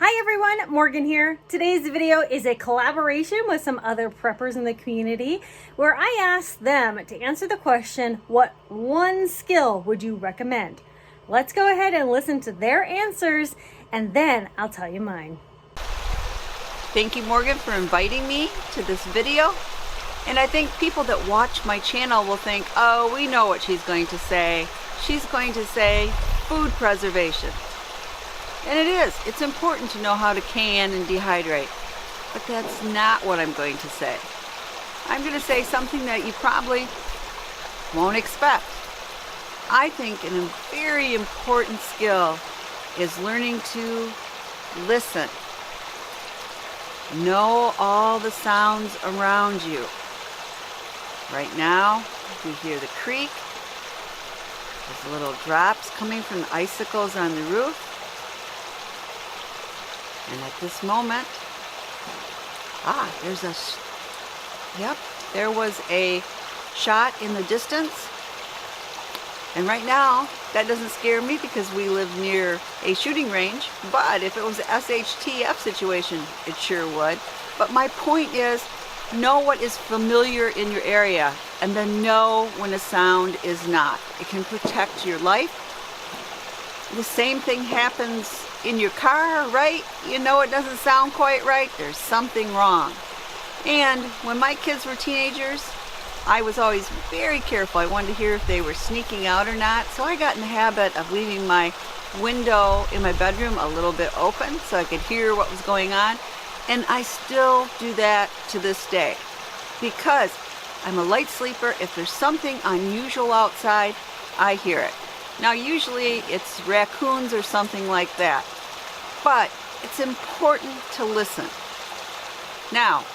Hi everyone, Morgan here. Today's video is a collaboration with some other preppers in the community where I asked them to answer the question, what one skill would you recommend? Let's go ahead and listen to their answers and then I'll tell you mine. Thank you, Morgan, for inviting me to this video. And I think people that watch my channel will think, oh, we know what she's going to say. She's going to say food preservation. And it is. It's important to know how to can and dehydrate. But that's not what I'm going to say. I'm going to say something that you probably won't expect. I think a very important skill is learning to listen. Know all the sounds around you. Right now, we hear the creak. There's little drops coming from the icicles on the roof. And at this moment, there was a shot in the distance. And right now, that doesn't scare me because we live near a shooting range. But if it was an SHTF situation, it sure would. But my point is, know what is familiar in your area and then know when a sound is not. It can protect your life. The same thing happens in your car, right? You know it doesn't sound quite right. There's something wrong. And when my kids were teenagers, I was always very careful. I wanted to hear if they were sneaking out or not. So I got in the habit of leaving my window in my bedroom a little bit open so I could hear what was going on. And I still do that to this day because I'm a light sleeper. If there's something unusual outside, I hear it. Now usually it's raccoons or something like that, but it's important to listen. Now,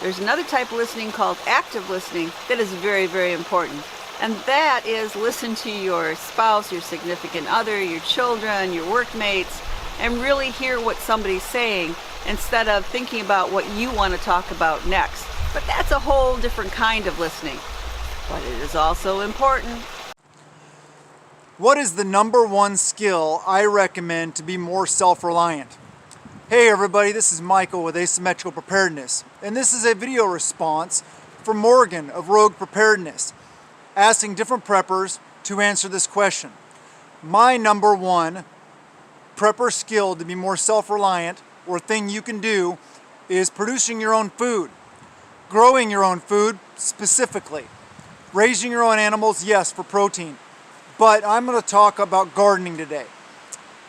there's another type of listening called active listening that is very, very important. And that is listen to your spouse, your significant other, your children, your workmates, and really hear what somebody's saying instead of thinking about what you want to talk about next. But that's a whole different kind of listening. But it is also important. What is the number one skill I recommend to be more self-reliant? Hey everybody, this is Michael with Asymmetrical Preparedness, and this is a video response from Morgan of Rogue Preparedness, asking different preppers to answer this question. My number one prepper skill to be more self-reliant, or thing you can do, is producing your own food. Growing your own food specifically. Raising your own animals, yes, for protein. But I'm going to talk about gardening today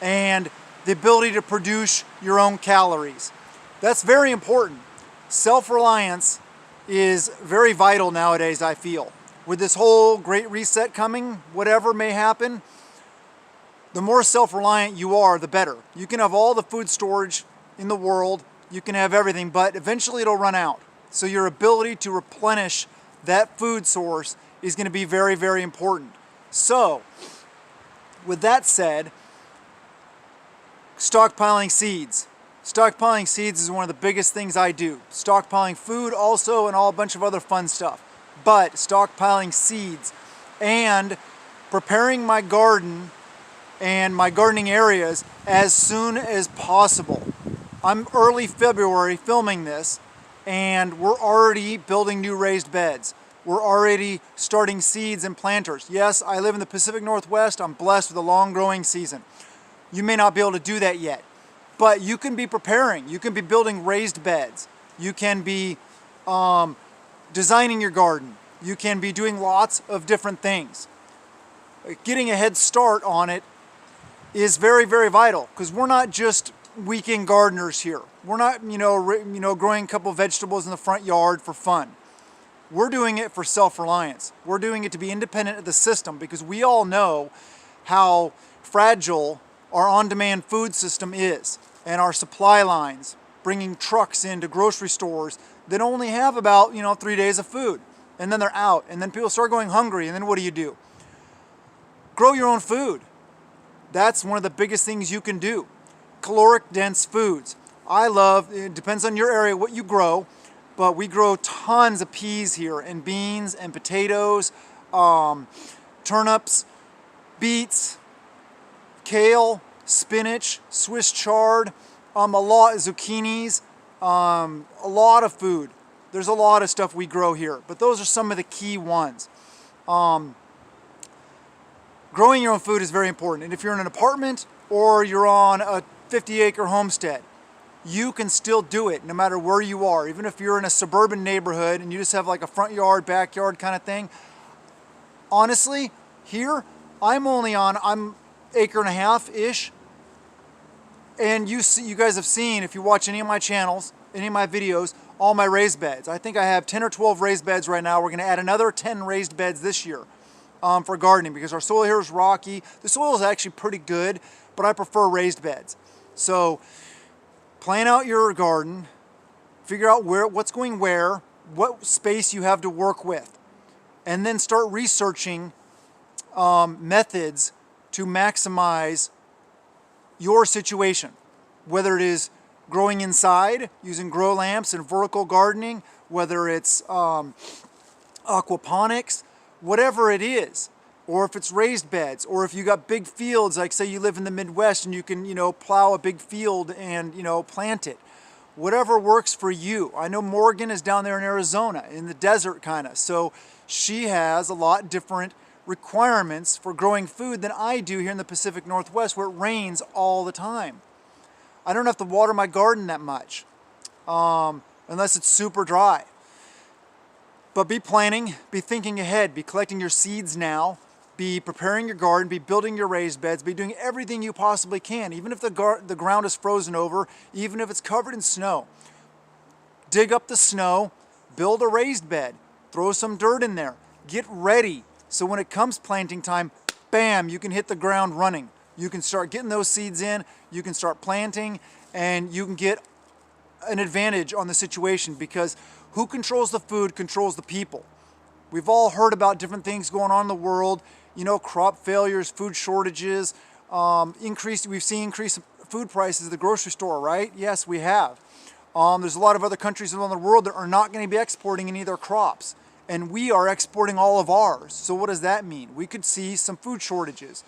and the ability to produce your own calories. That's very important. Self-reliance is very vital nowadays, I feel. With this whole great reset coming, whatever may happen, the more self-reliant you are, the better. You can have all the food storage in the world, you can have everything, but eventually it'll run out. So your ability to replenish that food source is going to be very, very important. So, with that said, stockpiling seeds. Stockpiling seeds is one of the biggest things I do. Stockpiling food also and a bunch of other fun stuff. But stockpiling seeds and preparing my garden and my gardening areas as soon as possible. I'm early February filming this and we're already building new raised beds. We're already starting seeds and planters. Yes, I live in the Pacific Northwest. I'm blessed with a long growing season. You may not be able to do that yet, but you can be preparing. You can be building raised beds. You can be designing your garden. You can be doing lots of different things. Getting a head start on it is very, very vital because we're not just weekend gardeners here. We're not, growing a couple of vegetables in the front yard for fun. We're doing it for self-reliance. We're doing it to be independent of the system because we all know how fragile our on-demand food system is and our supply lines, bringing trucks into grocery stores that only have about 3 days of food, and then they're out, and then people start going hungry, and then what do? Grow your own food. That's one of the biggest things you can do. Caloric dense foods. It depends on your area what you grow, but we grow tons of peas here and beans and potatoes, turnips, beets, kale, spinach, Swiss chard, a lot of zucchinis, a lot of food. There's a lot of stuff we grow here, but those are some of the key ones. Growing your own food is very important. And if you're in an apartment or you're on a 50-acre homestead, you can still do it no matter where you are. Even if you're in a suburban neighborhood and you just have like a front yard, backyard kind of thing. Honestly, here, I'm acre and a half-ish. And you guys have seen, if you watch any of my channels, any of my videos, all my raised beds. I think I have 10 or 12 raised beds right now. We're gonna add another 10 raised beds this year for gardening because our soil here is rocky. The soil is actually pretty good, but I prefer raised beds. So plan out your garden, figure out what's going where, what space you have to work with, and then start researching methods to maximize your situation, whether it is growing inside using grow lamps and vertical gardening, whether it's aquaponics, whatever it is, or if it's raised beds, or if you got big fields, like say you live in the Midwest and you can, plow a big field and, plant it. Whatever works for you. I know Morgan is down there in Arizona, in the desert kind of, so she has a lot different requirements for growing food than I do here in the Pacific Northwest where it rains all the time. I don't have to water my garden that much unless it's super dry. But be planning, be thinking ahead, be collecting your seeds now, be preparing your garden, be building your raised beds, be doing everything you possibly can, even if the ground is frozen over, even if it's covered in snow. Dig up the snow, build a raised bed, throw some dirt in there, get ready. So when it comes planting time, bam, you can hit the ground running. You can start getting those seeds in, you can start planting, and you can get an advantage on the situation because who controls the food controls the people. We've all heard about different things going on in the world, crop failures, food shortages, we've seen increased food prices at the grocery store, right? Yes, we have. There's a lot of other countries around the world that are not going to be exporting any of their crops. And we are exporting all of ours. So what does that mean? We could see some food shortages.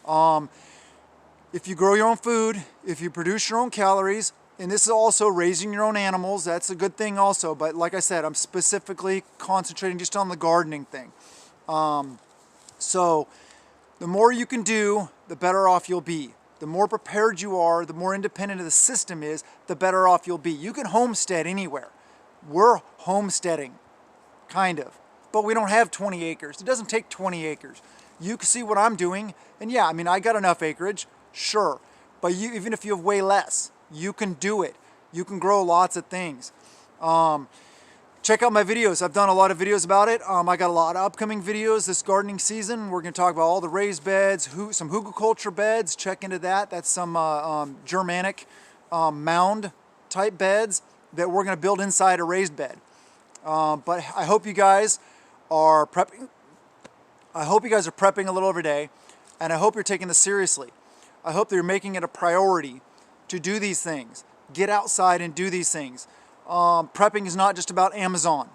If you grow your own food, if you produce your own calories, and this is also raising your own animals, that's a good thing also. But like I said, I'm specifically concentrating just on the gardening thing. So the more you can do, the better off you'll be. The more prepared you are, the more independent of the system is, the better off you'll be. You can homestead anywhere. We're homesteading. Kind of, but we don't have 20 acres. It doesn't take 20 acres. You can see what I'm doing, and yeah, I got enough acreage, sure, but even if you have way less, you can do it. You can grow lots of things. Check out my videos. I've done a lot of videos about it. I got a lot of upcoming videos this gardening season. We're going to talk about all the raised beds, some hugelkultur beds. Check into that. That's some Germanic mound type beds that we're going to build inside a raised bed. But I hope you guys are prepping. I hope you guys are prepping a little every day, and I hope you're taking this seriously. I hope that you're making it a priority to do these things. Get outside and do these things. Prepping is not just about Amazon.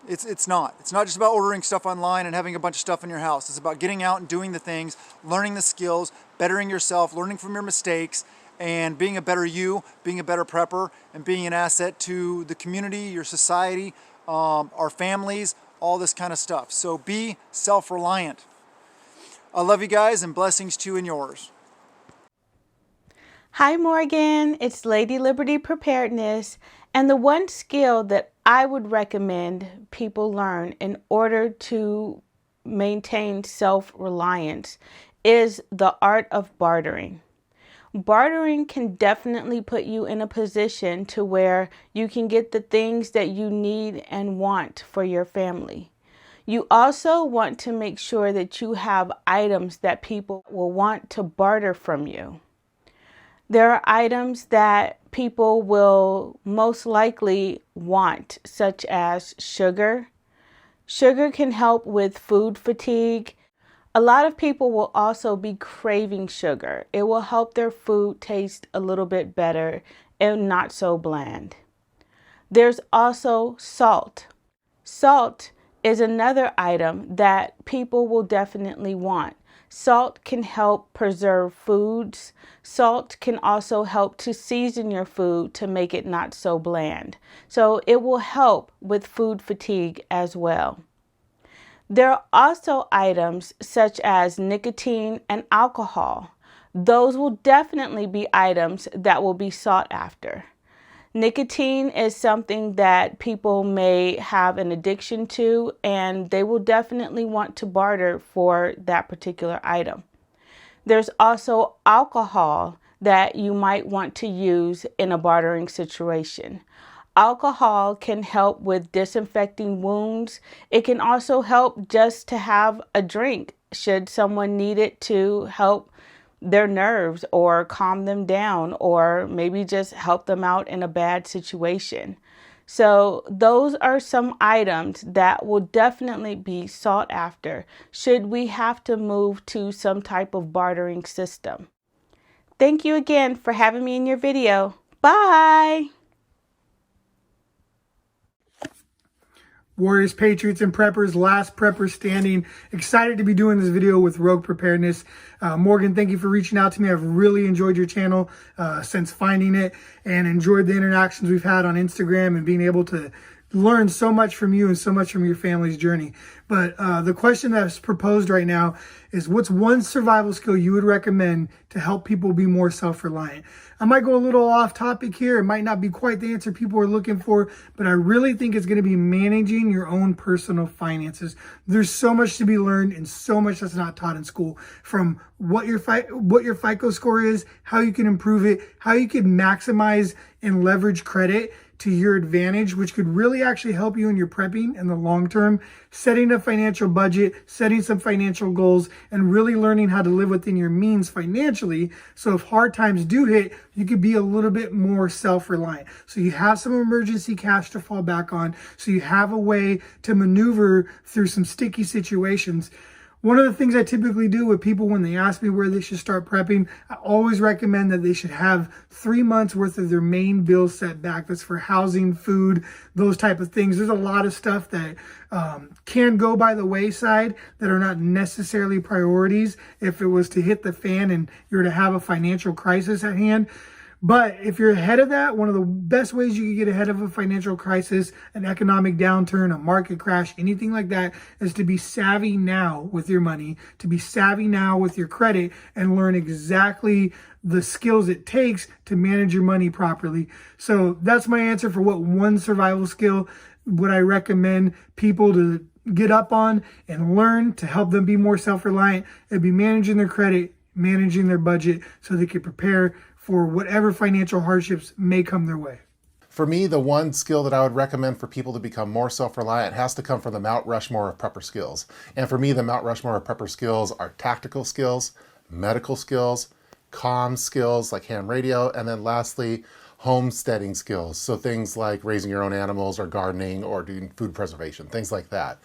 It's not. It's not just about ordering stuff online and having a bunch of stuff in your house. It's about getting out and doing the things, learning the skills, bettering yourself, learning from your mistakes, and being a better you, being a better prepper, and being an asset to the community, your society, our families, all this kind of stuff. So be self-reliant. I love you guys and blessings to you and yours. Hi Morgan, it's Lady Liberty Preparedness, and the one skill that I would recommend people learn in order to maintain self-reliance is the art of bartering. Bartering can definitely put you in a position to where you can get the things that you need and want for your family. You also want to make sure that you have items that people will want to barter from you. There are items that people will most likely want, such as sugar. Sugar can help with food fatigue. A lot of people will also be craving sugar. It will help their food taste a little bit better and not so bland. There's also salt. Salt is another item that people will definitely want. Salt can help preserve foods. Salt can also help to season your food to make it not so bland. So it will help with food fatigue as well. There are also items such as nicotine and alcohol. Those will definitely be items that will be sought after. Nicotine is something that people may have an addiction to, and they will definitely want to barter for that particular item. There's also alcohol that you might want to use in a bartering situation. Alcohol can help with disinfecting wounds. It can also help just to have a drink should someone need it to help their nerves or calm them down, or maybe just help them out in a bad situation. So those are some items that will definitely be sought after should we have to move to some type of bartering system. Thank you again for having me in your video. Bye! Warriors, Patriots, and Preppers, last prepper standing. Excited to be doing this video with Rogue Preparedness. Morgan, thank you for reaching out to me. I've really enjoyed your channel since finding it, and enjoyed the interactions we've had on Instagram and being able to learn so much from you and so much from your family's journey. But the question that's proposed right now is, what's one survival skill you would recommend to help people be more self-reliant? I might go a little off topic here. It might not be quite the answer people are looking for, but I really think it's going to be managing your own personal finances. There's so much to be learned and so much that's not taught in school, from what your FICO score is, how you can improve it, how you can maximize and leverage credit to your advantage, which could really actually help you in your prepping in the long term, setting a financial budget, setting some financial goals, and really learning how to live within your means financially. So if hard times do hit, you could be a little bit more self-reliant. So you have some emergency cash to fall back on. So you have a way to maneuver through some sticky situations. One of the things I typically do with people when they ask me where they should start prepping, I always recommend that they should have 3 months worth of their main bills set back. That's for housing, food, those type of things. There's a lot of stuff that can go by the wayside that are not necessarily priorities if it was to hit the fan and you're to have a financial crisis at hand. But if you're ahead of that, one of the best ways you can get ahead of a financial crisis, an economic downturn, a market crash, anything like that, is to be savvy now with your money, to be savvy now with your credit, and learn exactly the skills it takes to manage your money properly. So that's my answer for what one survival skill would I recommend people to get up on and learn to help them be more self-reliant. It'd be managing their credit, managing their budget, so they can prepare for whatever financial hardships may come their way. For me, the one skill that I would recommend for people to become more self-reliant has to come from the Mount Rushmore of prepper skills. And for me, the Mount Rushmore of prepper skills are tactical skills, medical skills, comm skills like ham radio, and then lastly, homesteading skills. So things like raising your own animals or gardening or doing food preservation, things like that.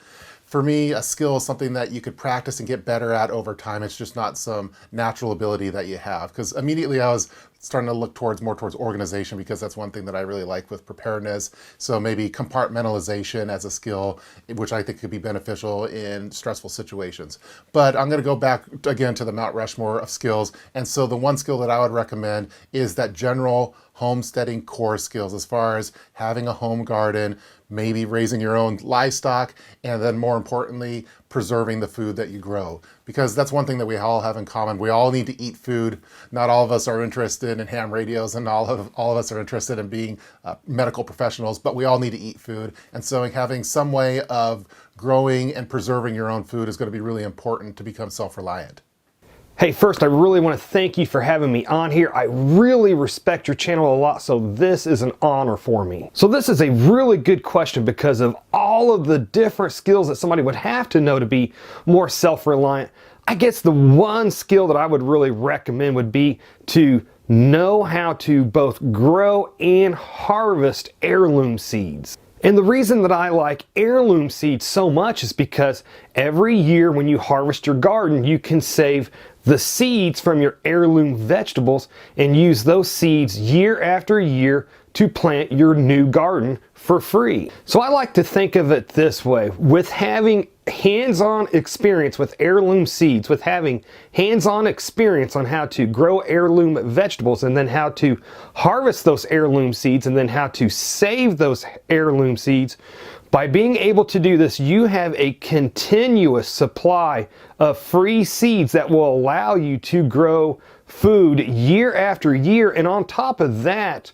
For me, a skill is something that you could practice and get better at over time. It's just not some natural ability that you have. Because immediately I was starting to look more towards organization, because that's one thing that I really like with preparedness. So maybe compartmentalization as a skill, which I think could be beneficial in stressful situations. But I'm going to go back again to the Mount Rushmore of skills. And so the one skill that I would recommend is that general homesteading core skills, as far as having a home garden, maybe raising your own livestock, and then more importantly, preserving the food that you grow. Because that's one thing that we all have in common. We all need to eat food. Not all of us are interested in ham radios, and all of us are interested in being medical professionals, but we all need to eat food. And so having some way of growing and preserving your own food is going to be really important to become self-reliant. Hey, first, I really want to thank you for having me on here. I really respect your channel a lot, so this is an honor for me. So this is a really good question because of all of the different skills that somebody would have to know to be more self-reliant. I guess the one skill that I would really recommend would be to know how to both grow and harvest heirloom seeds. And the reason that I like heirloom seeds so much is because every year when you harvest your garden, you can save the seeds from your heirloom vegetables and use those seeds year after year to plant your new garden for free. So I like to think of it this way: with having hands-on experience with heirloom seeds, with having hands-on experience on how to grow heirloom vegetables, and then how to harvest those heirloom seeds, and then how to save those heirloom seeds, by being able to do this, you have a continuous supply of free seeds that will allow you to grow food year after year. And on top of that,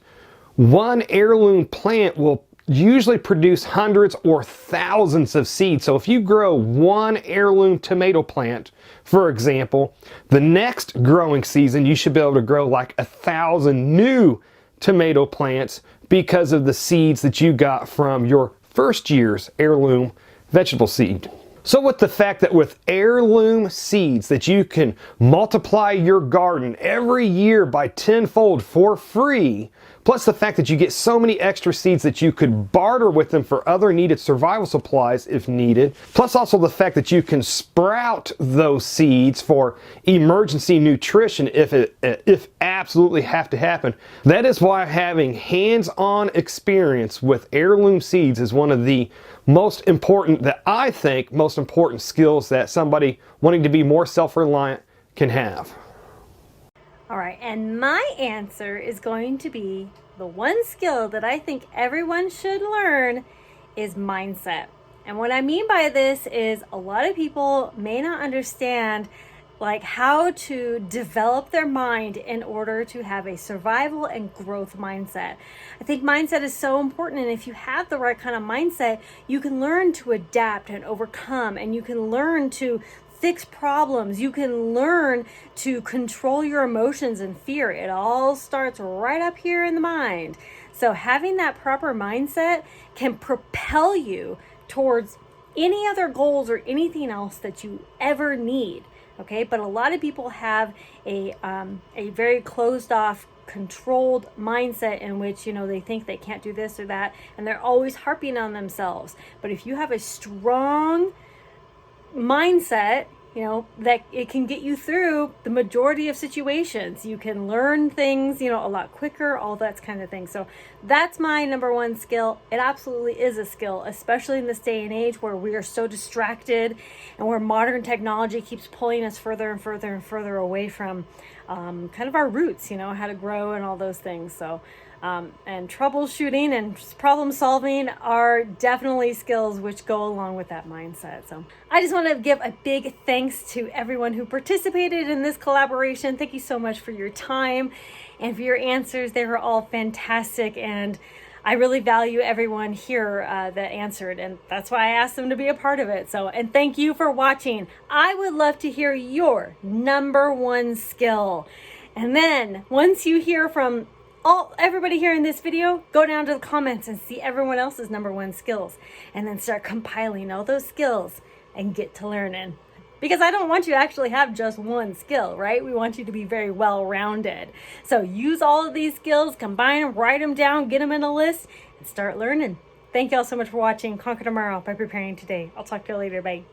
one heirloom plant will usually produce hundreds or thousands of seeds. So if you grow one heirloom tomato plant, for example, the next growing season you should be able to grow like 1,000 new tomato plants because of the seeds that you got from your first year's heirloom vegetable seed. So with the fact that with heirloom seeds that you can multiply your garden every year by tenfold for free, plus the fact that you get so many extra seeds that you could barter with them for other needed survival supplies if needed, plus also the fact that you can sprout those seeds for emergency nutrition if absolutely have to happen. That is why having hands-on experience with heirloom seeds is one of the most important, that I think, most important skills that somebody wanting to be more self-reliant can have. All right, and my answer is going to be the one skill that I think everyone should learn is mindset. And what I mean by this is a lot of people may not understand like how to develop their mind in order to have a survival and growth mindset. I think mindset is so important, and if you have the right kind of mindset, you can learn to adapt and overcome, and you can learn to fix problems. You can learn to control your emotions and fear. It all starts right up here in the mind. So having that proper mindset can propel you towards any other goals or anything else that you ever need. Okay, but a lot of people have a very closed off, controlled mindset in which, you know, they think they can't do this or that, and they're always harping on themselves. But if you have a strong mindset, you know, that it can get you through the majority of situations. You can learn things, you know, a lot quicker, all that kind of thing. So that's my number one skill. It absolutely is a skill, especially in this day and age where we are so distracted and where modern technology keeps pulling us further and further and further away from kind of our roots, you know, how to grow and all those things. So and troubleshooting and problem solving are definitely skills which go along with that mindset. So I just want to give a big thanks to everyone who participated in this collaboration. Thank you so much for your time and for your answers. They were all fantastic, and I really value everyone here that answered, and that's why I asked them to be a part of it. So, and thank you for watching. I would love to hear your number one skill. And then once you hear from everybody here in this video, go down to the comments and see everyone else's number one skills, and then start compiling all those skills and get to learning. Because I don't want you to actually have just one skill, right? We want you to be very well-rounded. So use all of these skills, combine them, write them down, get them in a list, and start learning. Thank you all so much for watching. Conquer tomorrow by preparing today. I'll talk to you later. Bye.